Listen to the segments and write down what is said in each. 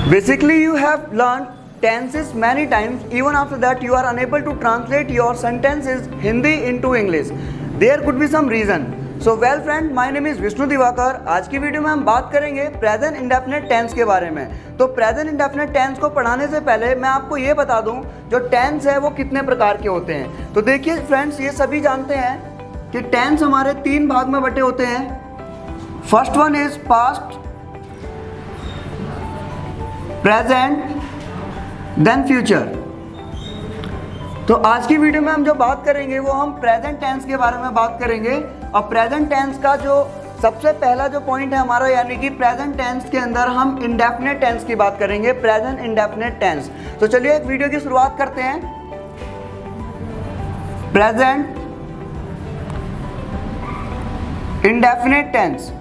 Basically, you have learned tenses many times. Even after that, you are unable to translate your sentences Hindi into English. There could be some reason. So well friend, my name is Vishnu Diwakar. आज की video में हम बात करेंगे present indefinite tense के बारे में। तो प्रेजेंट इंडेफिनिट टेंस को पढ़ाने से पहले मैं आपको ये बता दूं जो टेंस है वो कितने प्रकार के होते हैं। तो देखिए फ्रेंड्स, ये सभी जानते हैं कि टेंस हमारे तीन भाग में बटे होते हैं। First one is past, present, then future. तो आज की वीडियो में हम जो बात करेंगे वो हम प्रेजेंट टेंस के बारे में बात करेंगे। और प्रेजेंट टेंस का जो सबसे पहला जो पॉइंट है हमारा, यानी कि प्रेजेंट टेंस के अंदर हम इंडेफिनिट टेंस की बात करेंगे, प्रेजेंट इंडेफिनिट टेंस। तो चलिए एक वीडियो की शुरुआत करते हैं। Present indefinite tense.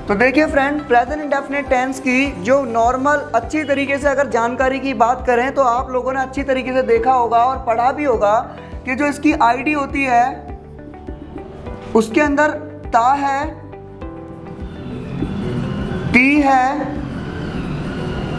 तो देखिए फ्रेंड, प्रेजेंट इंडेफिनिट टेंस की जो नॉर्मल अच्छी तरीके से अगर जानकारी की बात करें तो आप लोगों ने अच्छी तरीके से देखा होगा और पढ़ा भी होगा कि जो इसकी आईडी होती है उसके अंदर ता है, ती है,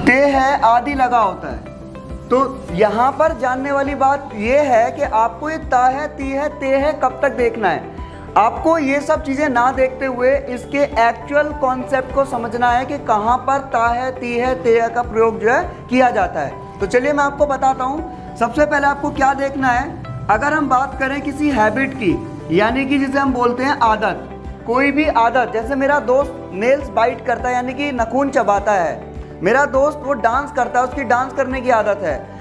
ते है आदि लगा होता है। तो यहाँ पर जानने वाली बात यह है कि आपको ये ता है, ती है, ते है कब तक देखना है। आपको ये सब चीज़ें ना देखते हुए इसके एक्चुअल कॉन्सेप्ट को समझना है कि कहाँ पर ता है, ती है, ते है का प्रयोग जो है किया जाता है। तो चलिए मैं आपको बताता हूँ। सबसे पहले आपको क्या देखना है, अगर हम बात करें किसी हैबिट की, यानी कि जिसे हम बोलते हैं आदत, कोई भी आदत, जैसे मेरा दोस्त नेल्स बाइट करता है यानी कि नाखून चबाता है, मेरा दोस्त वो डांस करता है, उसकी डांस करने की आदत है,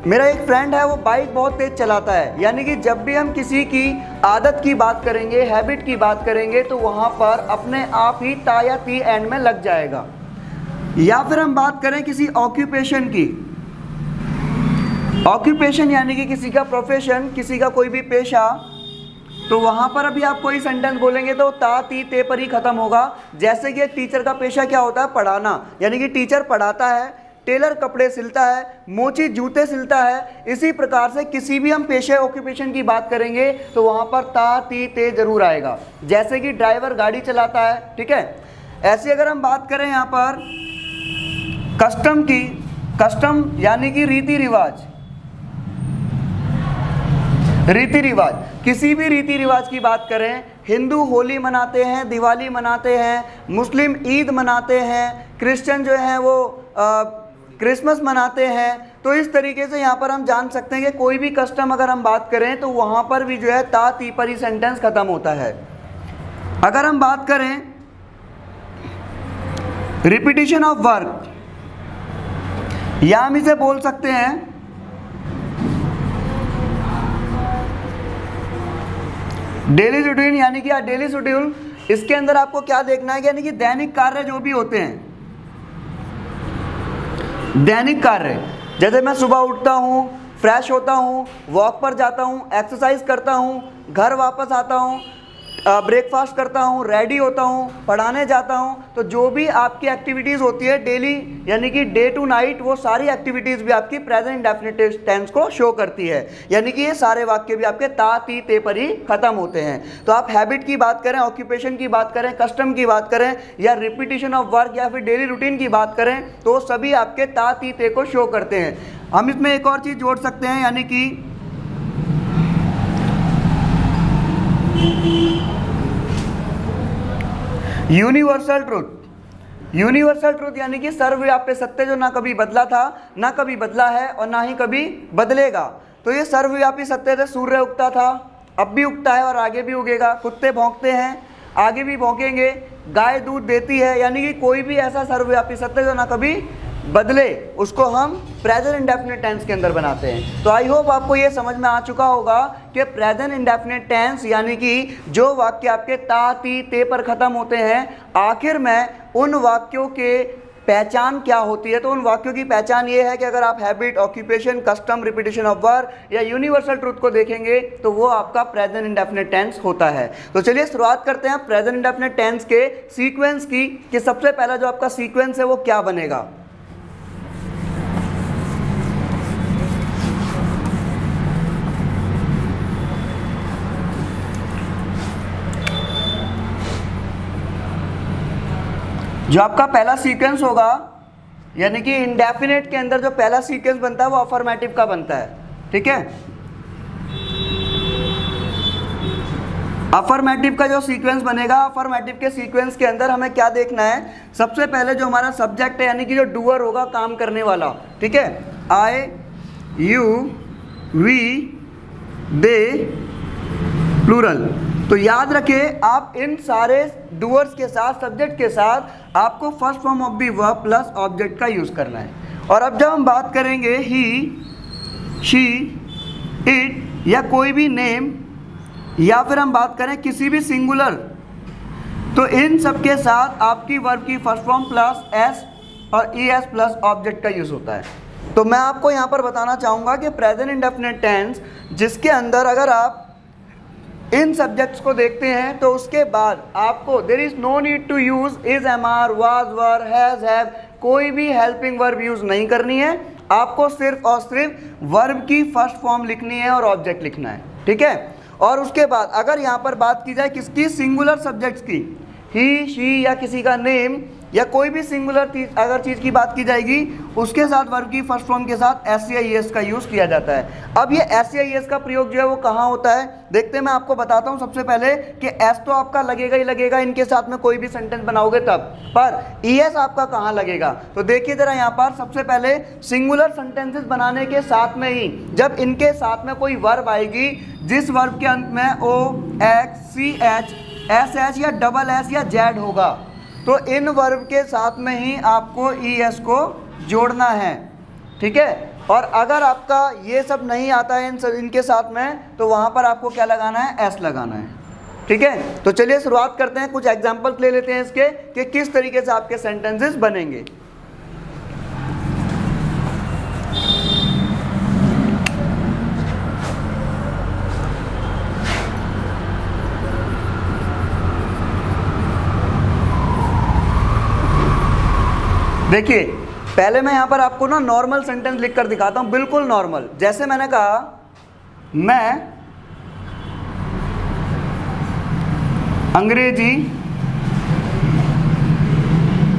मेरा एक फ्रेंड है वो बाइक बहुत तेज चलाता है। यानी कि जब भी हम किसी की आदत की बात करेंगे, हैबिट की बात करेंगे, तो वहाँ पर अपने आप ही ता या ती एंड में लग जाएगा। या फिर हम बात करें किसी ऑक्यूपेशन की, ऑक्यूपेशन यानी कि किसी का प्रोफेशन, किसी का कोई भी पेशा, तो वहाँ पर अभी आप कोई सेंटेंस बोलेंगे तो ता ती ते पर ही खत्म होगा। जैसे कि एक टीचर का पेशा क्या होता है, पढ़ाना, यानी कि टीचर पढ़ाता है, टेलर कपड़े सिलता है, मोची जूते सिलता है। इसी प्रकार से किसी भी हम पेशे ऑक्यूपेशन की बात करेंगे तो वहाँ पर ता ती ते जरूर आएगा। जैसे कि ड्राइवर गाड़ी चलाता है, ठीक है। ऐसे अगर हम बात करें यहाँ पर कस्टम की, कस्टम यानी कि रीति रिवाज, रीति रिवाज, किसी भी रीति रिवाज की बात करें, हिंदू होली मनाते हैं, दिवाली मनाते हैं, मुस्लिम ईद मनाते हैं, क्रिश्चियन जो है वो क्रिसमस मनाते हैं। तो इस तरीके से यहाँ पर हम जान सकते हैं कि कोई भी कस्टम अगर हम बात करें तो वहाँ पर भी जो है ता ती पर ही सेंटेंस खत्म होता है। अगर हम बात करें रिपीटिशन ऑफ वर्क, या हम इसे बोल सकते हैं डेली रूटीन, यानी कि डेली शेड्यूल। इसके अंदर आपको क्या देखना है, यानी कि दैनिक कार्य जो भी होते हैं, दैनिक कार्य, जैसे मैं सुबह उठता हूँ, फ्रेश होता हूँ, वॉक पर जाता हूँ, एक्सरसाइज करता हूँ, घर वापस आता हूँ, ब्रेकफास्ट करता हूँ, रेडी होता हूँ, पढ़ाने जाता हूँ। तो जो भी आपकी एक्टिविटीज़ होती है डेली, यानी कि डे टू नाइट, वो सारी एक्टिविटीज़ भी आपकी प्रेजेंट इंडेफिनिट टेंस को शो करती है। यानी कि ये सारे वाक्य भी आपके ता ती ते पर ही खत्म होते हैं। तो आप हैबिट की बात करें, ऑक्यूपेशन की बात करें, कस्टम की बात करें, या रिपीटिशन ऑफ वर्क या फिर डेली रूटीन की बात करें, तो सभी आपके ता ती ते को शो करते हैं। हम इसमें एक और चीज़ जोड़ सकते हैं, यानी कि यूनिवर्सल ट्रूथ। यूनिवर्सल ट्रूथ यानी कि सर्वव्यापी सत्य जो ना कभी बदला था, ना कभी बदला है और ना ही कभी बदलेगा। तो ये सर्वव्यापी सत्य है, सूर्य उगता था, अब भी उगता है और आगे भी उगेगा, कुत्ते भौंकते हैं, आगे भी भौंकेंगे, गाय दूध देती है। यानी कि कोई भी ऐसा सर्वव्यापी सत्य जो ना कभी बदले, उसको हम प्रेजेंट इंडेफिनिट टेंस के अंदर बनाते हैं। तो आई होप आपको ये समझ में आ चुका होगा कि प्रेजेंट इंडेफिनिट टेंस यानी कि जो वाक्य आपके ता ती ते पर खत्म होते हैं, आखिर में उन वाक्यों के पहचान क्या होती है। तो उन वाक्यों की पहचान ये है कि अगर आप habit, occupation, custom, repetition of work या यूनिवर्सल ट्रूथ को देखेंगे तो वो आपका प्रेजेंट इंडेफिनिट टेंस होता है। तो चलिए शुरुआत करते हैं प्रेजेंट इंडेफिनिट टेंस के सीक्वेंस की, कि सबसे पहला जो आपका सीक्वेंस है वो क्या बनेगा। जो आपका पहला सीक्वेंस होगा यानी कि इंडेफिनेट के अंदर जो पहला सीक्वेंस बनता है वो अफर्मेटिव का बनता है, ठीक है। अफर्मेटिव का जो सीक्वेंस बनेगा, अफर्मेटिव के सीक्वेंस के अंदर हमें क्या देखना है, सबसे पहले जो हमारा सब्जेक्ट है यानी कि जो डूअर होगा, काम करने वाला, ठीक है, आई, यू, वी, दे, प्लूरल। तो याद रखें आप इन सारे डूअर्स के साथ, सब्जेक्ट के साथ आपको first form of the verb plus object का यूज करना है। और अब जब हम बात करेंगे ही, शी, इट या कोई भी नेम, या फिर हम बात करें किसी भी सिंगुलर, तो इन सब के साथ आपकी वर्ब की फर्स्ट फॉर्म प्लस एस और ई एस प्लस ऑब्जेक्ट का यूज होता है। तो मैं आपको यहाँ पर बताना चाहूँगा कि प्रेजेंट इंडेफिनिट टेंस जिसके अंदर अगर आप इन सब्जेक्ट्स को देखते हैं तो उसके बाद आपको there is no need to use is, am are, was, were, has, have, कोई भी हेल्पिंग वर्ब यूज नहीं करनी है। आपको सिर्फ और सिर्फ वर्ब की फर्स्ट फॉर्म लिखनी है और ऑब्जेक्ट लिखना है, ठीक है। और उसके बाद अगर यहाँ पर बात की जाए किसकी, सिंगुलर सब्जेक्ट्स की, ही, शी या किसी का नेम या कोई भी सिंगुलर अगर चीज़ की बात की जाएगी, उसके साथ वर्ब की फर्स्ट फॉर्म के साथ एस या ई एस का यूज़ किया जाता है। अब ये एस या ई एस का प्रयोग जो है वो कहाँ होता है, देखते हैं, मैं आपको बताता हूँ सबसे पहले कि एस तो आपका लगेगा ही लगेगा इनके साथ में कोई भी सेंटेंस बनाओगे तब, पर ई एस आपका कहाँ लगेगा। तो देखिए ज़रा यहाँ पर सबसे पहले सिंगुलर सेंटेंसेस बनाने के साथ में ही जब इनके साथ में कोई वर्ब आएगी जिस वर्ब के अंत में ओ, एक्स, सी, एच, एस, एच या डबल एस या जेड होगा, तो इन वर्ब के साथ में ही आपको ई एस को जोड़ना है, ठीक है। और अगर आपका ये सब नहीं आता है इनके साथ में, तो वहाँ पर आपको क्या लगाना है, एस लगाना है, ठीक है। तो चलिए शुरुआत करते हैं, कुछ एग्जाम्पल्स ले लेते हैं इसके कि किस तरीके से आपके सेंटेंसेस बनेंगे। देखिए पहले मैं यहाँ पर आपको ना नॉर्मल सेंटेंस लिखकर दिखाता हूँ, बिल्कुल नॉर्मल। जैसे मैंने कहा मैं अंग्रेजी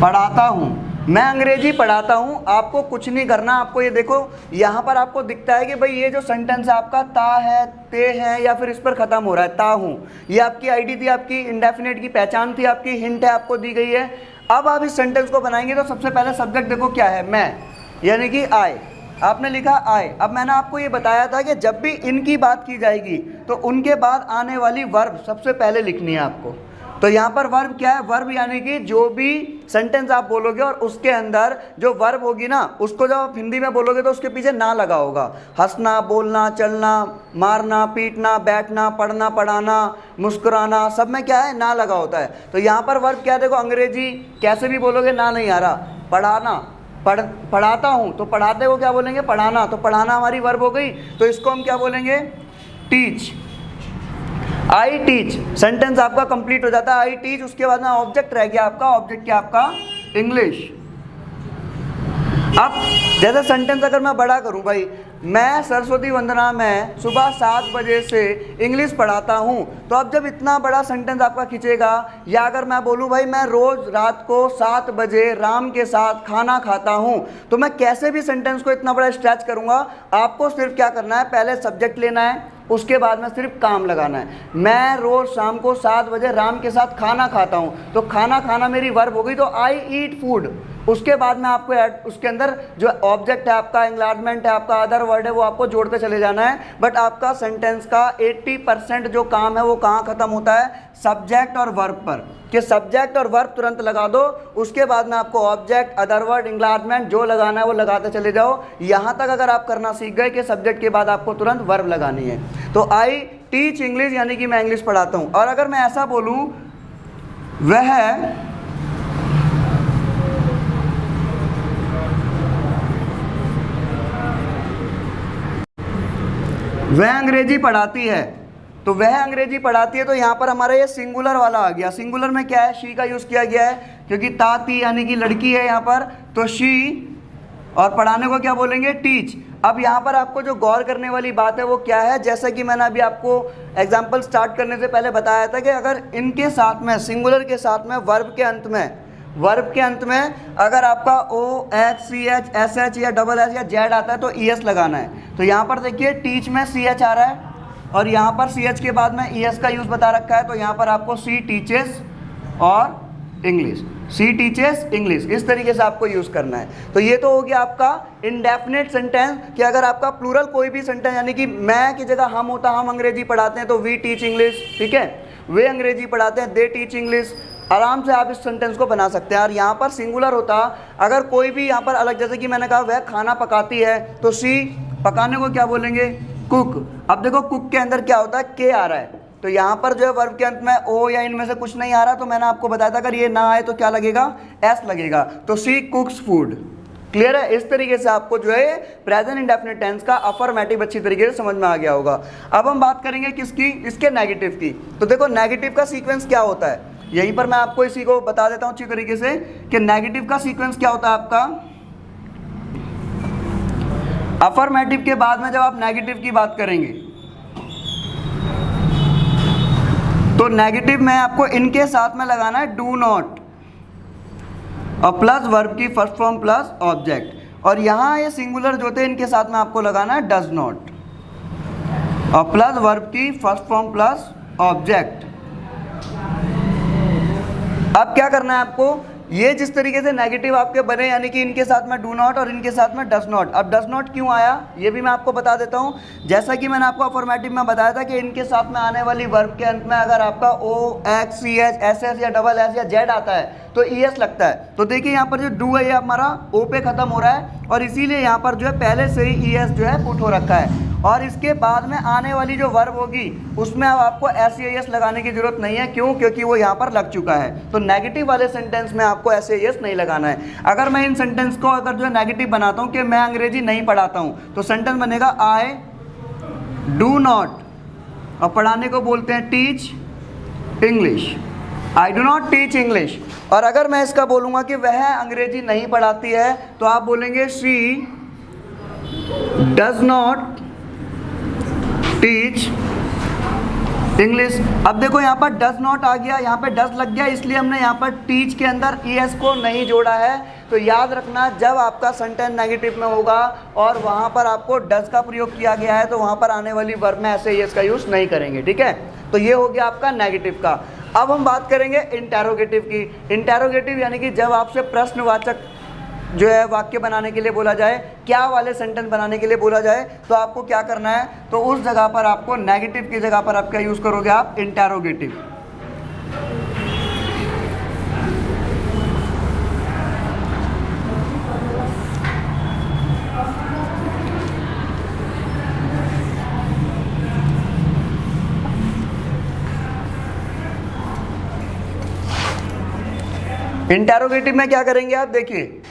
पढ़ाता हूँ, मैं अंग्रेजी पढ़ाता हूँ। आपको कुछ नहीं करना, आपको ये देखो यहाँ पर आपको दिखता है कि भाई ये जो सेंटेंस है आपका ता है, ते है या फिर इस पर ख़त्म हो रहा है, ता हूँ। ये आपकी आईडी थी, आपकी इंडेफिनेट की पहचान थी, आपकी हिंट है, आपको दी गई है। अब आप इस सेंटेंस को बनाएंगे तो सबसे पहले सब्जेक्ट देखो क्या है, मैं, यानी कि आई, आपने लिखा आई। अब मैंने आपको ये बताया था कि जब भी इनकी बात की जाएगी तो उनके बाद आने वाली वर्ब सबसे पहले लिखनी है आपको। तो यहाँ पर वर्ब क्या है, वर्ब यानी कि जो भी सेंटेंस आप बोलोगे और उसके अंदर जो वर्ब होगी ना, उसको जब आप हिंदी में बोलोगे तो उसके पीछे ना लगा होगा। हंसना, बोलना, चलना, मारना, पीटना, बैठना, पढ़ना, पढ़ाना, मुस्कुराना, सब में क्या है, ना लगा होता है। तो यहाँ पर वर्ब क्या है, देखो अंग्रेजी कैसे भी बोलोगे ना नहीं आ रहा, पढ़ाना, पढ़ाता हूँ, तो पढ़ाते को क्या बोलेंगे, पढ़ाना, तो पढ़ाना हमारी वर्ब हो गई। तो इसको हम क्या बोलेंगे, टीच, आई टीच, सेंटेंस आपका कंप्लीट हो जाता है, आई टीच। उसके बाद में ऑब्जेक्ट रह गया आपका, ऑब्जेक्ट क्या आपका, इंग्लिश। अब जैसे सेंटेंस अगर मैं बड़ा करूं, भाई मैं सरस्वती वंदना में सुबह 7 बजे से इंग्लिश पढ़ाता हूं, तो अब जब इतना बड़ा सेंटेंस आपका खींचेगा, या अगर मैं बोलूं भाई मैं रोज रात को 7 बजे राम के साथ खाना खाता हूं, तो मैं कैसे भी सेंटेंस को इतना बड़ा स्ट्रेच करूंगा। आपको सिर्फ क्या करना है, पहले सब्जेक्ट लेना है, उसके बाद में सिर्फ काम लगाना है। मैं रोज शाम को 7 बजे राम के साथ खाना खाता हूं, तो खाना खाना मेरी वर्ब हो गई, तो आई ईट फूड। उसके बाद में आपको उसके अंदर जो ऑब्जेक्ट है आपका, एंग्लार्जमेंट है आपका, अदर वर्ड है, वो आपको जोड़ते चले जाना है। बट आपका सेंटेंस का 80% जो काम है वो कहाँ खत्म होता है, सब्जेक्ट और वर्ब पर, कि सब्जेक्ट और वर्ब तुरंत लगा दो। उसके बाद में आपको ऑब्जेक्ट, अदर वर्ड, एंग्लार्जमेंट जो लगाना है वो लगाते चले जाओ। यहाँ तक अगर आप करना सीख गए कि सब्जेक्ट के बाद आपको तुरंत वर्ब लगानी है। तो आई टीच इंग्लिश यानी कि मैं इंग्लिश पढ़ाता हूँ। और अगर मैं ऐसा बोलूँ वह अंग्रेजी पढ़ाती है, तो वह अंग्रेजी पढ़ाती है, तो यहाँ पर हमारा ये सिंगुलर वाला आ गया। सिंगुलर में क्या है, शी का यूज़ किया गया है, क्योंकि ताती यानी कि लड़की है यहाँ पर, तो शी, और पढ़ाने को क्या बोलेंगे, टीच। अब यहाँ पर आपको जो गौर करने वाली बात है वो क्या है, जैसा कि मैंने अभी आपको एग्जाम्पल स्टार्ट करने से पहले बताया था कि अगर इनके साथ में, सिंगुलर के साथ में वर्ब के अंत में वर्ब के अंत में अगर आपका O H C H S H या डबल एस या जेड आता है तो ई एस लगाना है। तो यहाँ पर देखिए टीच में सी एच आ रहा है और यहाँ पर सी एच के बाद में ई एस का यूज़ बता रखा है, तो यहाँ पर आपको सी टीचेस और इंग्लिश, सी टीचेस इंग्लिश, इस तरीके से आपको यूज़ करना है। तो ये तो हो गया आपका इंडेफिनेट सेंटेंस कि अगर आपका प्लूरल कोई भी सेंटेंस यानी कि मैं की जगह हम होता, हम अंग्रेजी पढ़ाते हैं तो वी टीच इंग्लिश, ठीक है, वे अंग्रेजी पढ़ाते हैं दे टीच इंग्लिश, आराम से आप इस सेंटेंस को बना सकते हैं। और यहाँ पर सिंगुलर होता अगर कोई भी यहाँ पर अलग, जैसे कि मैंने कहा वह खाना पकाती है तो सी पकाने को क्या बोलेंगे, कुक। अब देखो कुक के अंदर क्या होता है, के आ रहा है, तो यहाँ पर जो है वर्ब के अंत में ओ या इनमें से कुछ नहीं आ रहा, तो मैंने आपको बताया था अगर ये ना आए तो क्या लगेगा, एस लगेगा, तो सी कुक्स फूड। क्लियर है? इस तरीके से आपको जो है प्रेजेंट इंडेफिनिट टेंस का अफर्मेटिव अच्छी तरीके से समझ में आ गया होगा। अब हम बात करेंगे किसकी, इसके नेगेटिव की। तो देखो नेगेटिव का सीक्वेंस क्या होता है, यहीं पर मैं आपको इसी को बता देता हूँ अच्छी तरीके से कि नेगेटिव का सीक्वेंस क्या होता है आपका। अफर्मेटिव के बाद में जब आप नेगेटिव की बात करेंगे तो नेगेटिव में आपको इनके साथ में लगाना है डू नॉट और प्लस वर्ब की फर्स्ट फॉर्म प्लस ऑब्जेक्ट, और यहाँ ये सिंगुलर जो थे इनके साथ में आपको लगाना है डज नॉट और प्लस वर्ब की फर्स्ट फॉर्म प्लस ऑब्जेक्ट। अब क्या करना है आपको, ये जिस तरीके से नेगेटिव आपके बने यानी कि इनके साथ में डू नॉट और इनके साथ में डज नॉट। अब डज नॉट क्यों आया ये भी मैं आपको बता देता हूँ। जैसा कि मैंने आपको अफर्मेटिव में बताया था कि इनके साथ में आने वाली वर्ब के अंत में अगर आपका O H C H S S या डबल एस या जेड आता है तो ई एस लगता है। तो देखिए यहाँ पर जो डू है ये हमारा ओ पे खत्म हो रहा है और इसीलिए यहाँ पर जो है पहले से ही ई एस जो है पुट हो रखा है, और इसके बाद में आने वाली जो वर्ब होगी उसमें अब आपको एस ई एस लगाने की जरूरत नहीं है। क्यों? क्योंकि वो यहाँ पर लग चुका है। तो नेगेटिव वाले सेंटेंस में आपको एस ई एस नहीं लगाना है। अगर मैं इन सेंटेंस को अगर जो है नेगेटिव बनाता हूँ कि मैं अंग्रेजी नहीं पढ़ाता हूँ तो सेंटेंस बनेगा आई डू नॉट, और पढ़ाने को बोलते हैं teach English, I do not teach English. और अगर मैं इसका बोलूँगा कि वह अंग्रेजी नहीं पढ़ाती है तो आप बोलेंगे she does not teach English. अब देखो यहाँ पर डज नॉट आ गया, यहाँ पे डज लग गया, इसलिए हमने यहाँ पर टीच के अंदर ई एस को नहीं जोड़ा है। तो याद रखना जब आपका सेंटेंस नेगेटिव में होगा और वहाँ पर आपको डज का प्रयोग किया गया है तो वहाँ पर आने वाली वर्ब में ऐसे ई एस का यूज़ नहीं करेंगे, ठीक है। तो ये हो गया आपका नेगेटिव का। अब हम बात करेंगे इंटेरोगेटिव की। इंटेरोगेटिव यानी कि जब आपसे प्रश्नवाचक जो है वाक्य बनाने के लिए बोला जाए, क्या वाले सेंटेंस बनाने के लिए बोला जाए, तो आपको क्या करना है, तो उस जगह पर आपको नेगेटिव की जगह पर आप क्या यूज़ करोगे, आप इंटेरोगेटिव। इंटेरोगेटिव में क्या करेंगे आप, देखिए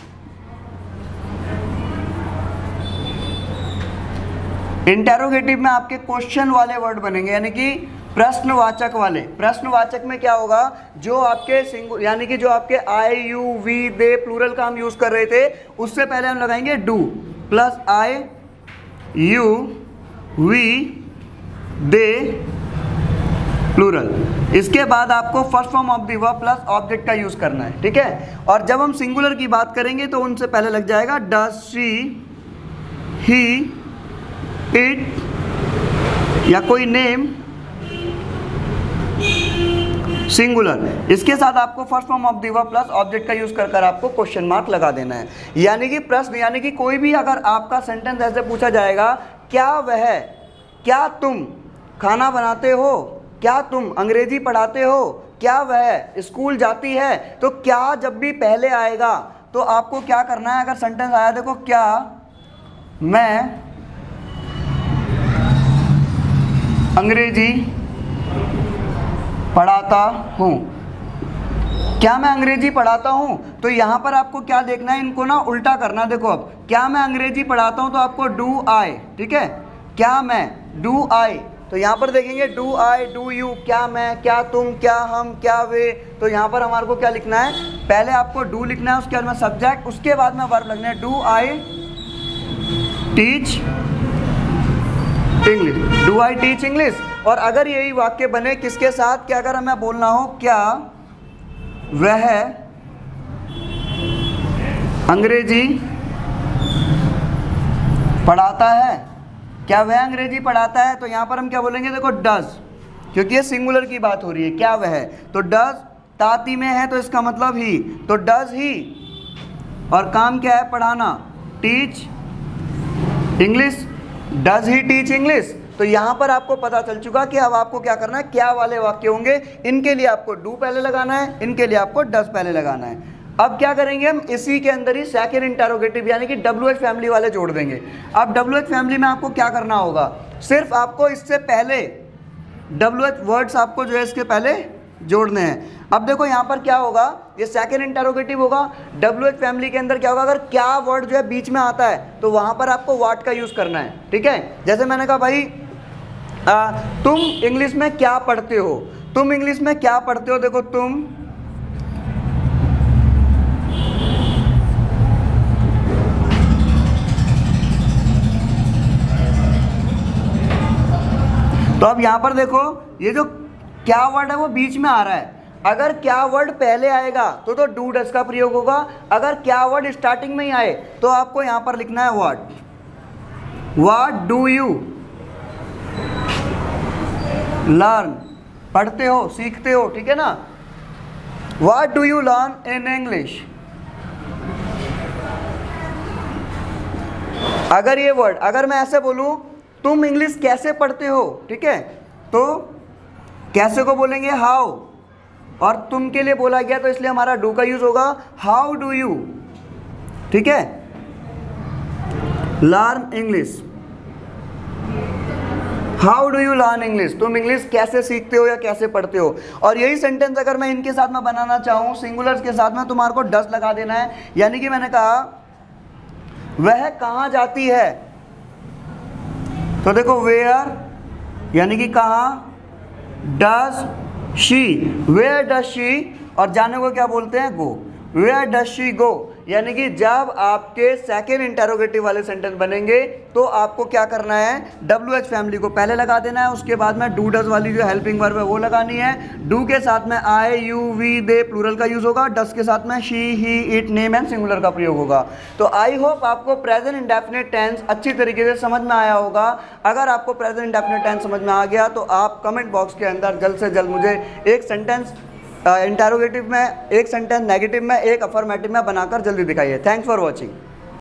इंटेरोगेटिव में आपके क्वेश्चन वाले वर्ड बनेंगे यानी कि प्रश्नवाचक वाले। प्रश्नवाचक में क्या होगा, जो आपके सिंगुलर यानी कि जो आपके आई यू वी दे प्लूरल का हम यूज़ कर रहे थे उससे पहले हम लगाएंगे do plus I you we they plural, इसके बाद आपको first form of the verb plus object का यूज़ करना है, ठीक है। और जब हम सिंगुलर की बात करेंगे तो उनसे पहले लग जाएगा डज शी ही इट या कोई नेम सिंगुलर, इसके साथ आपको first form of the verb plus object का यूज कर आपको क्वेश्चन मार्क लगा देना है। यानी कि प्रश्न यानी कि कोई भी अगर आपका सेंटेंस ऐसे पूछा जाएगा, क्या तुम खाना बनाते हो, क्या तुम अंग्रेजी पढ़ाते हो, क्या वह स्कूल जाती है, तो क्या जब भी पहले आएगा तो आपको क्या करना है। अगर सेंटेंस आया देखो क्या मैं अंग्रेजी पढ़ाता हूँ, क्या मैं अंग्रेजी पढ़ाता हूँ, तो यहाँ पर आपको क्या देखना है, इनको ना उल्टा करना। देखो अब क्या मैं अंग्रेजी पढ़ाता हूँ तो आपको डू आई, ठीक है, क्या मैं डू आई, तो यहाँ पर देखेंगे डू आई डू यू, क्या मैं, क्या तुम, क्या हम, क्या वे। तो यहाँ पर हमारे को क्या लिखना है, पहले आपको डू लिखना है, उसके बाद में सब्जेक्ट, उसके बाद में वर्ब लगना है। Do I teach English, do I teach English. और अगर यही वाक्य बने किसके साथ, क्या अगर हमें बोलना हो क्या वह अंग्रेजी पढ़ाता है, क्या वह अंग्रेजी पढ़ाता है? तो यहाँ पर हम क्या बोलेंगे, देखो डज, क्योंकि ये सिंगुलर की बात हो रही है, क्या वह, तो डज ताती में है तो इसका मतलब ही, तो डज ही, और काम क्या है, पढ़ाना, teach English, does he teach English. तो यहाँ पर आपको पता चल चुका कि अब आपको क्या करना है, क्या वाले वाक्य होंगे, इनके लिए आपको डू पहले लगाना है, इनके लिए आपको डज पहले लगाना है। अब क्या करेंगे हम, इसी के अंदर ही सेकंड इंटरोगेटिव यानी कि WH फैमिली वाले जोड़ देंगे। अब WH फैमिली में आपको क्या करना होगा, सिर्फ आपको इससे पहले WH वर्ड्स आपको जो है इसके पहले जोड़ने हैं। अब देखो यहाँ पर क्या होगा, ये सेकंड इंटरोगेटिव होगा, WH फैमिली के अंदर क्या होगा, अगर क्या वर्ड जो है बीच में आता है तो वहाँ पर आपको व्हाट का यूज़ करना है, ठीक है। जैसे मैंने कहा भाई तुम इंग्लिश में क्या पढ़ते हो, तुम इंग्लिश में क्या पढ़ते हो, देखो तुम तो अब यहां पर देखो ये जो क्या वर्ड है वो बीच में आ रहा है, अगर क्या वर्ड पहले आएगा तो डू डज का प्रयोग होगा, अगर क्या वर्ड स्टार्टिंग में ही आए तो आपको यहां पर लिखना है व्हाट डू यू लर्न, पढ़ते हो सीखते हो, ठीक है ना, what do you learn in English. अगर ये वर्ड, अगर मैं ऐसे बोलूं तुम इंग्लिश कैसे पढ़ते हो, ठीक है, तो कैसे को बोलेंगे हाउ, और तुम के लिए बोला गया तो इसलिए हमारा डू का यूज होगा, हाउ डू यू, ठीक है, learn English, how do you learn English, तुम इंग्लिश कैसे सीखते हो या कैसे पढ़ते हो। और यही सेंटेंस अगर मैं इनके साथ में बनाना चाहूँ, सिंगुलर्स के साथ में, तुम्हारे को डज लगा देना है, यानी कि मैंने कहा वह कहाँ जाती है, तो देखो वेयर यानी कि कहाँ, does she, where does she, और जाने को क्या बोलते हैं, go, where does she go, यानी कि जब आपके सेकेंड इंटरोगेटिव वाले सेंटेंस बनेंगे तो आपको क्या करना है, WH फैमिली को पहले लगा देना है, उसके बाद में डू डज वाली जो हेल्पिंग वर्ब है वो लगानी है, डू के साथ में आई यू वी दे प्लूरल का यूज होगा, डज के साथ में she he it name and singular का प्रयोग होगा। तो आई होप आपको प्रेजेंट इंडेफिनिट टेंस अच्छी तरीके से समझ में आया होगा। अगर आपको प्रेजेंट इंडेफिनिट टेंस समझ में आ गया तो आप कमेंट बॉक्स के अंदर जल्द से जल्द मुझे एक सेंटेंस इंटरोगेटिव में, एक सेंटेंस नेगेटिव में, एक अफर्मेटिव में बनाकर जल्दी दिखाइए। Thanks for watching.